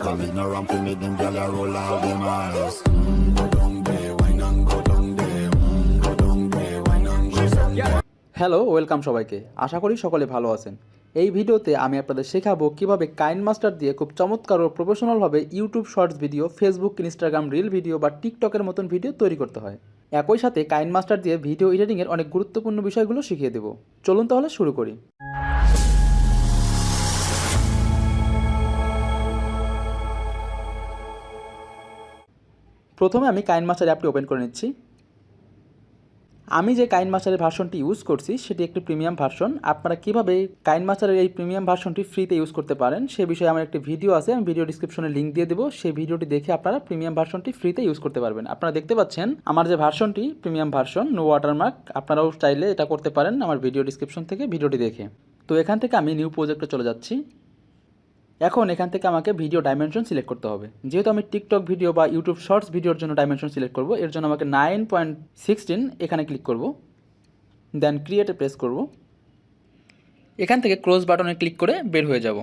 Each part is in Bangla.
Coming around to make them gyal a roll out them eyes. Go down there, wine and go down there. Go down there, wine and go down there. Hello, welcome সবাইকে। আশা করি সকলে ভালো আছেন। এই ভিডিওতে আমি আপনাদের শেখাবো কিভাবে কাইনমাস্টার দিয়ে খুব চমৎকার ও প্রফেশনালভাবে YouTube shorts video, Facebook, Instagram reel video বা টিকটকের মতন ভিডিও তৈরি করতে হয়। একই সাথে কাইনমাস্টার দিয়ে ভিডিও এডিটিংয়ের অনেক গুরুত্বপূর্ণ বিষয়গুলো শিখিয়ে দেব। চলুন তাহলে শুরু করি। প্রথমে আমি কাইনমাস্টার অ্যাপটি ওপেন করে নিচ্ছি। আমি যে কাইনমাস্টারের ভার্সনটি ইউজ করছি সেটি একটি প্রিমিয়াম ভার্সন। আপনারা কীভাবে কাইনমাস্টারের এই প্রিমিয়াম ভার্সনটি ফ্রিতে ইউজ করতে পারেন সে বিষয়ে আমার একটি ভিডিও আছে, আমি ভিডিও ডিসক্রিপশনে লিঙ্ক দিয়ে দেবো। সেই ভিডিওটি দেখে আপনারা প্রিমিয়াম ভার্সনটি ফ্রিতে ইউজ করতে পারবেন। আপনারা দেখতে পাচ্ছেন আমার যে ভার্সনটি প্রিমিয়াম ভার্সন, নো ওয়াটারমার্ক। আপনারাও চাইলে এটা করতে পারেন আমার ভিডিও ডিসক্রিপশন থেকে ভিডিওটি দেখে। তো এখান থেকে আমি নিউ প্রজেক্টে চলে যাচ্ছি। এখন এখান থেকে আমাকে ভিডিও ডাইমেনশন সিলেক্ট করতে হবে। যেহেতু আমি টিকটক ভিডিও বা ইউটিউব শর্টস ভিডিওর জন্য ডাইমেনশন সিলেক্ট করব, এর জন্য আমাকে 9.16 এখানে ক্লিক করব, দেন ক্রিয়েটে প্রেস করব। এখান থেকে ক্লোজ বাটনে ক্লিক করে বের হয়ে যাব।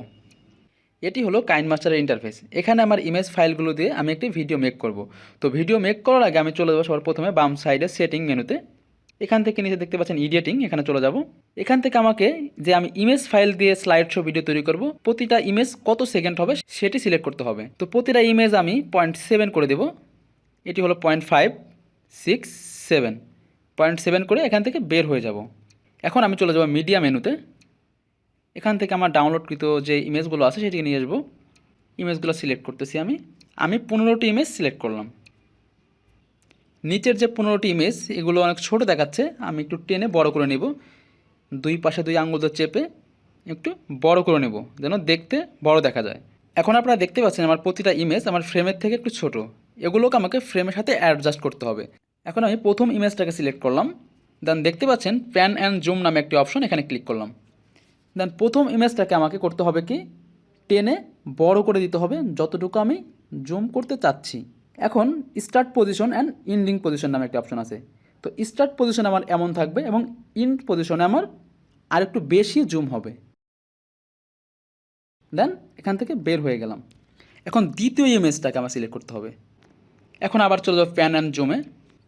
এটি হলো কাইনমাস্টারের ইন্টারফেস। এখানে আমার ইমেজ ফাইলগুলো দিয়ে আমি একটি ভিডিও মেক করব। তো ভিডিও মেক করার আগে আমি চলে যাবো সবার প্রথমে বাম সাইডে সেটিং মেনুতে। এখান থেকে নিচে দেখতে পাচ্ছেন এডিটিং, এখানে চলে যাব। এখান থেকে আমাকে যে আমি ইমেজ ফাইল দিয়ে স্লাইড শো ভিডিও তৈরি করব, প্রতিটা ইমেজ কত সেকেন্ড হবে সেটি সিলেক্ট করতে হবে। তো প্রতিটা ইমেজ আমি 0.7 করে দেব। এটি হলো 0.567 0.7 করে এখান থেকে বের হয়ে যাব। এখন আমি চলে যাব মিডিয়া মেনুতে। এখান থেকে আমার ডাউনলোডকৃত যে ইমেজগুলো আছে সেটিকে নিয়ে আসবো। ইমেজগুলো সিলেক্ট করতেছি আমি 15টি ইমেজ সিলেক্ট করলাম। নিচের যে 15টি ইমেজ এগুলো অনেক ছোট দেখাচ্ছে, আমি একটু টেনে বড় করে নেব। দুই পাশে দুই আঙুল দিয়ে চেপে একটু বড় করে নেব যেন দেখতে বড় দেখা যায়। এখন আপনারা দেখতে পাচ্ছেন আমার প্রতিটা ইমেজ আমার ফ্রেমের থেকে একটু ছোট। এগুলোকে আমাকে ফ্রেমের সাথে অ্যাডজাস্ট করতে হবে। এখন আমি প্রথম ইমেজটাকে সিলেক্ট করলাম, দেন দেখতে পাচ্ছেন প্যান অ্যান্ড জুম নামে একটি অপশন, এখানে ক্লিক করলাম। দেন প্রথম ইমেজটাকে আমাকে করতে হবে কি, টেনে বড় করে দিতে হবে যতটুকু আমি জুম করতে চাচ্ছি। এখন start position and ending position নামে একটা অপশন আছে। তো স্টার্ট পজিশন আমার এমন থাকবে এবং ইন্ড পজিশনে আমার আর একটু বেশি জুম হবে। দেন এখান থেকে বের হয়ে গেলাম। এখন দ্বিতীয় ইমেজটাকে আমার সিলেক্ট করতে হবে। এখন আবার চলে যাবো প্যান অ্যান্ড জুমে।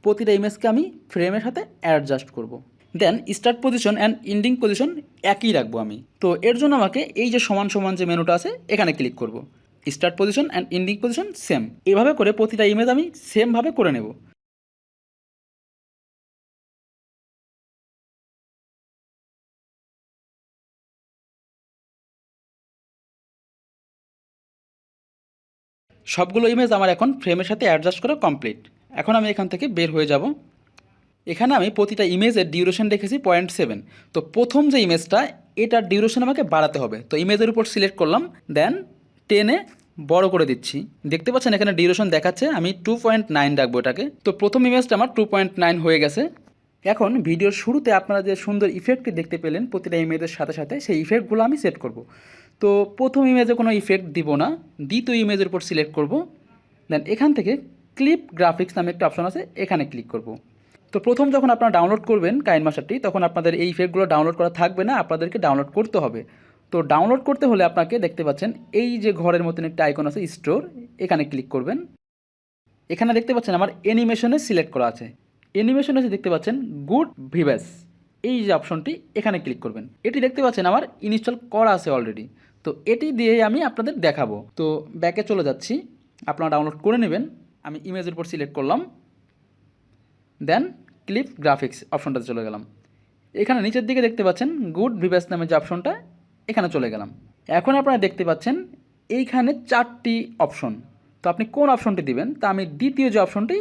প্রতিটা ইমেজকে আমি ফ্রেমের সাথে অ্যাডজাস্ট করব। Then start position and ending position একই রাখবো আমি। তো এর জন্য আমাকে এই যে সমান সমান যে মেনুটা আছে এখানে ক্লিক করব। Start position and ending position same. এভাবে করে প্রতিটা ইমেজ আমি সেমভাবে করে নেব। সবগুলো ইমেজ আমার এখন ফ্রেমের সাথে অ্যাডজাস্ট করা কমপ্লিট। এখন আমি এখান থেকে বের হয়ে যাব। এখানে আমি প্রতিটা ইমেজের ডিউরেশন রেখেছি 0.7। তো প্রথম যে ইমেজটা এটার ডিউরেশন আমাকে বাড়াতে হবে। তো ইমেজের উপর সিলেক্ট করলাম, দেন টেনে বড় করে দিচ্ছি। দেখতে পাচ্ছেন এখানে ডিউরেশন দেখাচ্ছে, আমি 2.9 রাখবো এটাকে। তো প্রথম ইমেজটা আমার 2.9 হয়ে গেছে। এখন ভিডিওর শুরুতে আপনারা যে সুন্দর ইফেক্টটি দেখতে পেলেন প্রতিটা ইমেজের সাথে সাথে, সেই ইফেক্টগুলো আমি সেট করব। তো প্রথম ইমেজে কোনো ইফেক্ট দিব না, দ্বিতীয় ইমেজের উপর সিলেক্ট করব। দেন এখান থেকে ক্লিপ গ্রাফিক্স নামে একটা অপশন আছে, এখানে ক্লিক করব। তো প্রথম যখন আপনারা ডাউনলোড করবেন কাইনমাস্টারটি, তখন আপনাদের এই ইফেক্টগুলো ডাউনলোড করা থাকবে না, আপনাদেরকে ডাউনলোড করতে হবে। তো ডাউনলোড করতে হলে আপনাকে দেখতে পাচ্ছেন এই যে ঘরের মতন একটা আইকন আছে স্টোর, এখানে ক্লিক করবেন। এখানে দেখতে পাচ্ছেন আমার অ্যানিমেশনে সিলেক্ট করা আছে। অ্যানিমেশনে দেখতে পাচ্ছেন গুড ভিভেস, এই যে অপশনটি এখানে ক্লিক করবেন। এটি দেখতে পাচ্ছেন আমার ইনস্টল করা আছে অলরেডি। তো এটি দিয়ে আমি আপনাদের দেখাবো। তো ব্যাকে চলে যাচ্ছি, আপনারা ডাউনলোড করে নেবেন। আমি ইমেজের উপর সিলেক্ট করলাম, দেন ক্লিপ গ্রাফিক্স অপশনটাতে চলে গেলাম। এখানে নিচের দিকে দেখতে পাচ্ছেন গুড ভিভেস নামে যে অপশনটা, এখানে চলে গেলাম। এখন আপনারা দেখতে পাচ্ছেন এইখানে 4টি অপশন। তো আপনি কোন অপশনটি দিবেন, তা আমি দ্বিতীয় যে অপশনটি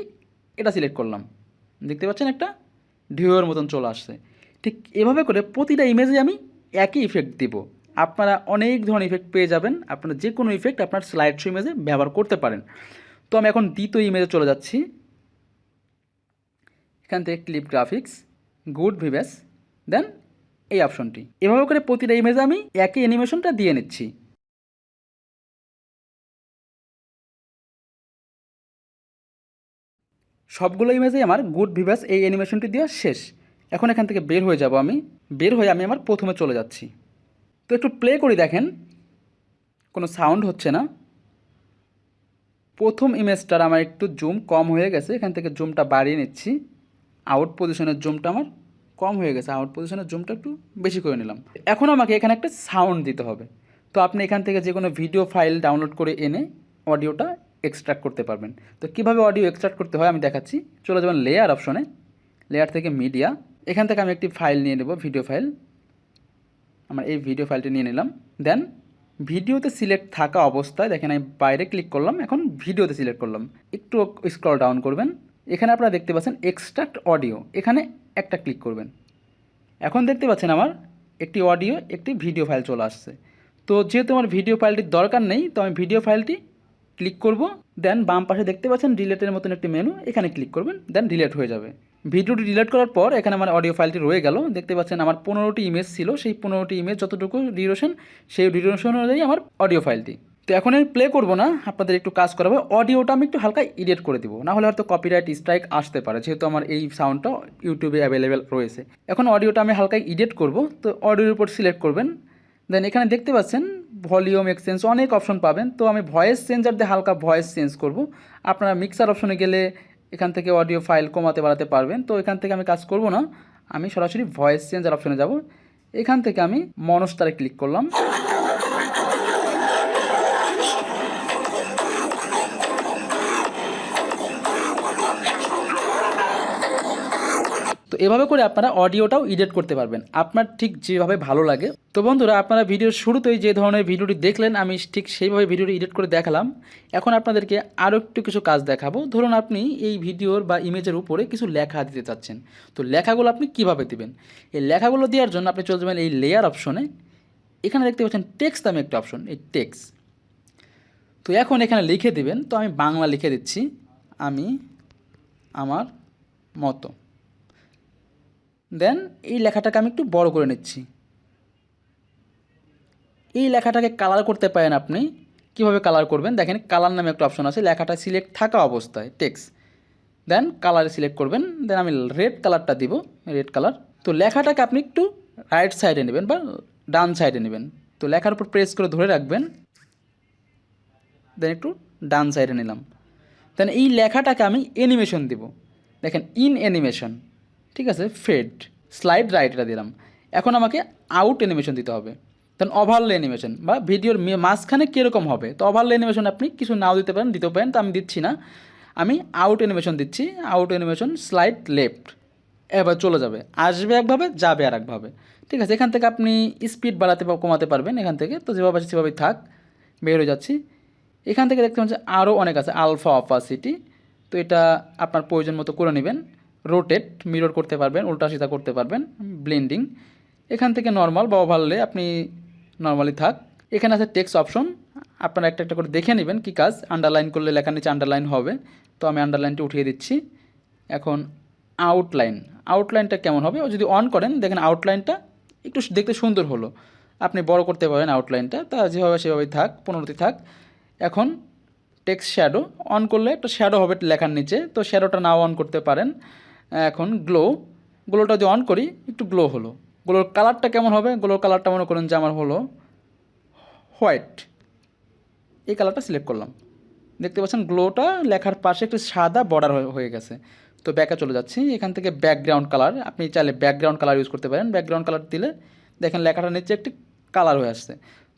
এটা সিলেক্ট করলাম। দেখতে পাচ্ছেন একটা ঢেউয়ের মতন চলে আসছে। ঠিক এভাবে করে প্রতিটা ইমেজে আমি একই ইফেক্ট দিব। আপনারা অনেক ধরনের ইফেক্ট পেয়ে যাবেন, আপনারা যে কোনো ইফেক্ট আপনার স্লাইড শো ইমেজে ব্যবহার করতে পারেন। তো আমি এখন দ্বিতীয় ইমেজে চলে যাচ্ছি। এখান থেকে ক্লিপ গ্রাফিক্স, গুড ভিভেস, দেন এই অপশনটি। এভাবে করে প্রতিটা ইমেজে আমি একই অ্যানিমেশনটা দিয়ে নিচ্ছি। সবগুলো ইমেজে আমার গুড ভিভেস এই অ্যানিমেশনটি দেওয়া শেষ। এখন এখান থেকে বের হয়ে যাব। আমি বের হয়ে আমার প্রথমে চলে যাচ্ছি। তো একটু প্লে করে দেখেন, কোনো সাউন্ড হচ্ছে না। প্রথম ইমেজটার আমার একটু জুম কম হয়ে গেছে, এখান থেকে জুমটা বাড়িয়ে নিচ্ছি। আউট পজিশনের জুমটা আমার কম হয়ে গেছে, আউট পজিশনের জুমটা একটু বেশি করে নিলাম। এখন আমাকে এখানে একটা সাউন্ড দিতে হবে। তো আপনি এখান থেকে যে কোনো ভিডিও ফাইল ডাউনলোড করে এনে অডিওটা এক্সট্রাক্ট করতে পারবেন। তো কীভাবে অডিও এক্সট্রাক্ট করতে হয় আমি দেখাচ্ছি। চলে যাবেন লেয়ার অপশনে, লেয়ার থেকে মিডিয়া, এখান থেকে আমি একটি ফাইল নিয়ে নেব, ভিডিও ফাইল। আমার এই ভিডিও ফাইলটি নিয়ে নিলাম। দেন ভিডিওতে সিলেক্ট থাকা অবস্থায় দেখেন আমি বাইরে ক্লিক করলাম, এখন ভিডিওতে সিলেক্ট করলাম। একটু স্ক্রল ডাউন করবেন, এখানে আপনারা দেখতে পাচ্ছেন এক্সট্রাক্ট অডিও, এখানে একটা ক্লিক করবেন। এখন দেখতে পাচ্ছেন আমার একটি অডিও একটি ভিডিও ফাইল চলে আসছে। তো যেহেতু আমার ভিডিও ফাইলটির দরকার নেই, তো আমি ভিডিও ফাইলটি ক্লিক করব। দেন বাম পাশে দেখতে পাচ্ছেন ডিলেটের মতন একটি মেনু, এখানে ক্লিক করবেন, দেন ডিলেট হয়ে যাবে। ভিডিওটি ডিলিট করার পর এখানে আমার অডিও ফাইলটি রয়ে গেল। দেখতে পাচ্ছেন আমার 15টি ইমেজ ছিল, সেই 15টি ইমেজ যতটুকু ডিউরেশন, সেই ডিউরেশন অনুযায়ী আমার অডিও ফাইলটি। তো এখন আমি প্লে করব না, আপনাদের একটু কাজ করাবো। অডিওটা আমি একটু হালকা এডিট করে দিব, না হলে হয়তো কপিরাইট স্ট্রাইক আসতে পারে, যেহেতু আমার এই সাউন্ডটা ইউটিউবে অ্যাভেলেবেল রয়েছে। এখন অডিওটা আমি হালকা এডিট করব, তো অডিওর উপর সিলেক্ট করবেন। দেন এখানে দেখতে পাচ্ছেন ভলিউম এক্সচেঞ্জ অনেক অপশন পাবেন। তো আমি ভয়েস চেঞ্জার দিয়ে হালকা ভয়েস চেঞ্জ করব। আপনারা মিক্সার অপশনে গেলে এখান থেকে অডিও ফাইল কমাতে বাড়াতে পারবেন। তো এখান থেকে আমি কাজ করব না, আমি সরাসরি ভয়েস চেঞ্জার অপশনে যাব। এখান থেকে আমি মনস্টারে ক্লিক করলাম। তো এভাবে করে আপনারা অডিওটাও এডিট করতে পারবেন আপনার ঠিক যেভাবে ভালো লাগে। তো বন্ধুরা, আপনারা ভিডিওর শুরুতেই যে ধরনের ভিডিওটি দেখলেন আমি ঠিক সেইভাবে ভিডিওটি এডিট করে দেখালাম। এখন আপনাদেরকে আরও একটু কিছু কাজ দেখাবো। ধরুন আপনি এই ভিডিওর বা ইমেজের উপরে কিছু লেখা দিতে চাচ্ছেন, তো লেখাগুলো আপনি কিভাবে দিবেন? এই লেখাগুলো দেওয়ার জন্য আপনি চলে যাবেন এই লেয়ার অপশনে, এখানে দেখতে পাচ্ছেন টেক্সট নামে একটা অপশন, এই টেক্সট। তো এখন এখানে লিখে দিবেন। তো আমি বাংলা লিখে দিচ্ছি, আমি আমার মতো। দেন এই লেখাটাকে আমি একটু বড় করে নিচ্ছি। এই লেখাটাকে কালার করতে পারেন আপনি। কিভাবে কালার করবেন দেখেন, কালার নামে একটা অপশন আছে, লেখাটা সিলেক্ট থাকা অবস্থায় টেক্সট, দেন কালারে সিলেক্ট করবেন। দেন আমি রেড কালারটা দিব, রেড কালার। তো লেখাটাকে আপনি একটু রাইট সাইডে নেবেন বা ডান সাইডে নেবেন। তো লেখার উপর প্রেস করে ধরে রাখবেন, দেন একটু ডান সাইডে নিলাম। দেন এই লেখাটাকে আমি অ্যানিমেশন দিব, দেখেন ইন অ্যানিমেশন, ঠিক আছে, ফেড স্লাইড রাইট এটা দিলাম। এখন আমাকে আউট অ্যানিমেশন দিতে হবে। দেন ওভারলে অ্যানিমেশন বা ভিডিওর মাঝখানে কীরকম হবে, তো ওভারলে অ্যানিমেশন আপনি কিছু নাও দিতে পারেন, দিতেও পারেন, তো আমি দিচ্ছি না, আমি আউট অ্যানিমেশন দিচ্ছি। আউট অ্যানিমেশন স্লাইড লেফট, এবার চলে যাবে, আসবে একভাবে, যাবে আর একভাবে, ঠিক আছে। এখান থেকে আপনি স্পিড বাড়াতে বা কমাতে পারবেন এখান থেকে। তো যেভাবে আছে সেভাবেই থাক, বের হয়ে যাচ্ছি। এখান থেকে দেখতে পাচ্ছেন আরও অনেক আছে, আলফা অপাসিটি, তো এটা আপনার প্রয়োজন মতো করে নেবেন। রোটেট মিরর করতে পারবেন, উল্টা সিধা করতে পারবেন। ব্লেন্ডিং এখান থেকে নর্মাল বা ওভারলে আপনি নর্মালি থাক। এখানে আছে টেক্সট অপশন, আপনারা একটা একটা করে দেখে নেবেন কী কাজ। আন্ডারলাইন করলে লেখার নিচে আন্ডারলাইন হবে, তো আমি আন্ডারলাইনটি উঠিয়ে দিচ্ছি। এখন আউটলাইন, আউটলাইনটা কেমন হবে ও যদি অন করেন দেখেন আউটলাইনটা একটু দেখতে সুন্দর হলো। আপনি বড় করতে পারেন আউটলাইনটা, তা যেভাবে সেভাবেই থাক, 15টি থাক। এখন টেক্সট শ্যাডো অন করলে একটা শ্যাডো হবে লেখার নিচে, তো শ্যাডোটা নাও অন করতে পারেন। এখন গ্লোটা যদি অন করি একটু গ্লো হলো। গ্লোর কালারটা কেমন হবে, গ্লোর কালারটা মনে করেন যে আমার হলো হোয়াইট, এই কালারটা সিলেক্ট করলাম। দেখতে পাচ্ছেন গ্লোটা লেখার পাশে একটু সাদা বর্ডার হয়ে গেছে। তো ব্যাকে চলে যাচ্ছি, এখান থেকে ব্যাকগ্রাউন্ড কালার, আপনি চাইলে ব্যাকগ্রাউন্ড কালার ইউজ করতে পারেন। ব্যাকগ্রাউন্ড কালার দিলে দেখেন লেখাটার নিচে একটি কালার হয়ে আসছে,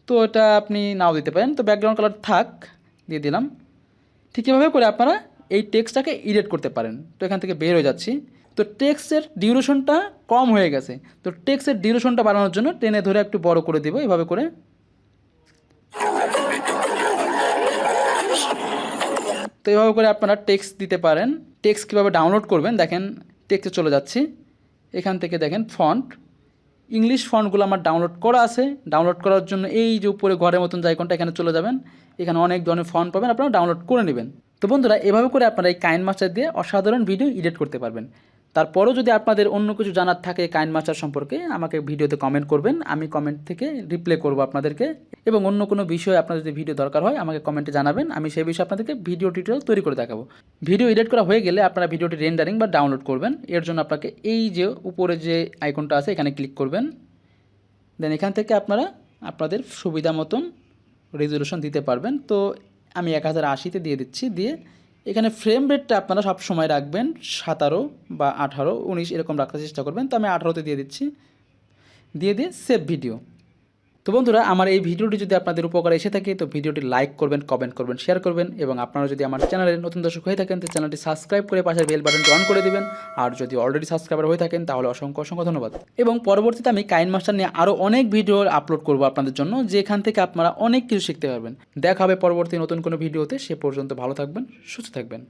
তো এটা আপনি নাও দিতে পারেন। তো ব্যাকগ্রাউন্ড কালার থাক, দিয়ে দিলাম। ঠিক এভাবে করে আপনারা এই টেক্সটটাকে এডিট করতে পারেন। তো এখান থেকে বের হয়ে যাচ্ছি। তো টেক্সটের ডিউরেশনটা কম হয়ে গেছে, তো টেক্সটের ডিউরেশনটা বাড়ানোর জন্য টেনে ধরে একটু বড় করে দেবো এভাবে করে। তো এভাবে করে আপনারা টেক্সট দিতে পারেন। টেক্সট কীভাবে ডাউনলোড করবেন দেখেন, টেক্সটে চলে যাচ্ছি। এখান থেকে দেখেন ফন্ট, ইংলিশ ফন্টগুলো আমার ডাউনলোড করা আছে। ডাউনলোড করার জন্য এই যে উপরে ঘরের মতন যে আইকনটা, এখানে চলে যাবেন। এখানে অনেক ধরনের ফন্ট পাবেন, আপনারা ডাউনলোড করে নেবেন। তো বন্ধুরা, এভাবে করে আপনারা এই কাইনমাস্টার দিয়ে অসাধারণ ভিডিও এডিট করতে পারবেন। তারপরও যদি আপনাদের অন্য কিছু জানার থাকে কাইনমাস্টার সম্পর্কে, আমাকে ভিডিওতে কমেন্ট করবেন, আমি কমেন্ট থেকে রিপ্লাই করব আপনাদেরকে। এবং অন্য কোনো বিষয়ে আপনার যদি ভিডিও দরকার হয় আমাকে কমেন্টে জানাবেন, আমি সেই বিষয়ে আপনাদেরকে ভিডিও টিউটোরিয়াল তৈরি করে দেখাবো। ভিডিও এডিট করা হয়ে গেলে আপনারা ভিডিওটি রেন্ডারিং বা ডাউনলোড করবেন। এর জন্য আপনাকে এই যে উপরে যে আইকনটা আছে এখানে ক্লিক করবেন। দেন এখান থেকে আপনারা আপনাদের সুবিধা মতন রেজলিউশন দিতে পারবেন। তো আমি 1080-তে দিয়ে দিচ্ছি। দিয়ে এখানে ফ্রেম রেটটা আপনারা সব সময় রাখবেন 17 বা 18, 19 এরকম রাখতে চেষ্টা করবেন। তো আমি 18-তে দিয়ে দিচ্ছি। দিয়ে সেভ ভিডিও। তো বন্ধুরা, আমার এই ভিডিওটি যদি আপনাদের উপকারে এসে থাকে তো ভিডিওটি লাইক করবেন, কমেন্ট করবেন, শেয়ার করবেন এবং আপনারা যদি আমার চ্যানেলের নতুন দর্শক হয়ে থাকেন তো চ্যানেলটি সাবস্ক্রাইব করে পাশের বেল বাটনটি অন করে দিবেন। আর যদি অলরেডি সাবস্ক্রাইবার হয়ে থাকেন তাহলে অসংখ্য অসংখ্য ধন্যবাদ। এবং পরবর্তীতে আমি কাইনমাস্টার নিয়ে আরও অনেক ভিডিও আপলোড করব আপনাদের জন্য, যেখান থেকে আপনারা অনেক কিছু শিখতে পারবেন। দেখা হবে পরবর্তী নতুন কোনো ভিডিওতে। সে পর্যন্ত ভালো থাকবেন, সুস্থ থাকবেন।